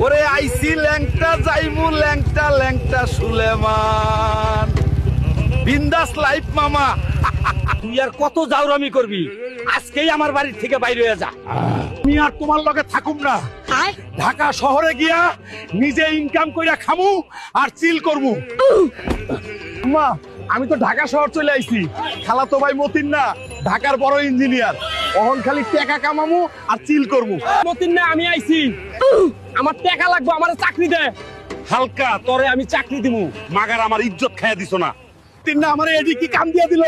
ওরে আইসি ল্যাংটা যাইমু ল্যাংটা ল্যাংটা সুলেমান বিন্দাস লাইফ মামা। তুই আর কত জাউরামি করবি? আজকেই আমার বাড়ির থেকে বাইরে হয়ে যা। আমি আর তোমার লগে থাকুম না। ঢাকা শহরে গিয়া নিজে ইনকাম কইরা খামু আর চিল করমু। মা আমি তো ঢাকা শহর চলে আইছি। খালাতো ভাই মতিন না ঢাকার বড় ইঞ্জিনিয়ার, অহন খালি টাকা কামামু আর চিল করমু। মতিন না আমি আইছি, আমার টাকা লাগবে, আমার চাকরি দে। হালকা তোরে আমি চাকরি দিমু। মাগার আমার ইজ্জত খাইয়া দিছো না। তিন্না আমার এডি কি কাম দিয়া দিল?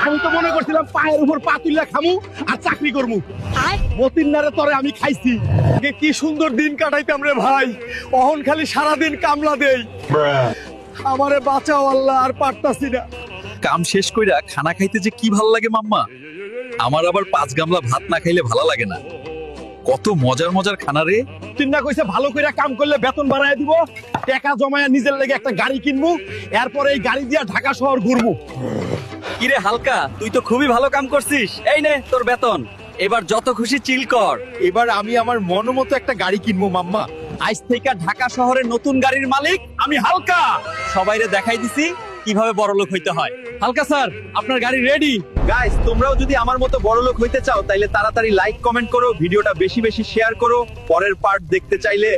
আমি তো মনে করছিলাম পায়ের উপর পা তুইলা খামু আর চাকরি করমু। মতিন্নারে তরে আমি খাইছি। কি সুন্দর দিন কাটাইতাম রে ভাই, অহন খালি সারা দিন কামলা দেই। আমারে বাঁচাও আল্লাহ, আর পারতাছি না। কাম শেষ কইরা খানা খাইতে যে কি ভাল লাগে মাম্মা। আমার আবার 5 গামলা ভাত না খাইলে ভালো লাগে না। কত মজার মজার খানা রে। তিন্না কইছে ভালো কইরা কাম করলে বেতন বাড়ায় দিব, টাকা জমায়া নিজের লেগে একটা গাড়ি কিনবো, এরপর এই গাড়ি দিয়া ঢাকা শহর ঘুরবো। কিরে হালকা, তুই তো খুবই ভালো কাম করছিস। এই নে তোর বেতন, এবার যত খুশি চিল কর। এবার আমি আমার মতো একটা গাড়ি কিনবো মাম্মা। আজ থেকে ঢাকা শহরের নতুন গাড়ির মালিক আমি হালকা। সবাইরে দেখাই দিছি কিভাবে বড়লোক হইতে হয়। হালকা স্যার, আপনার গাড়ি রেডি। গাইস, তোমরাও যদি আমার মতো বড়লোক হইতে চাও তাইলে তাড়াতাড়ি লাইক কমেন্ট করো, ভিডিওটা বেশি বেশি শেয়ার করো। পরের পার্ট দেখতে চাইলে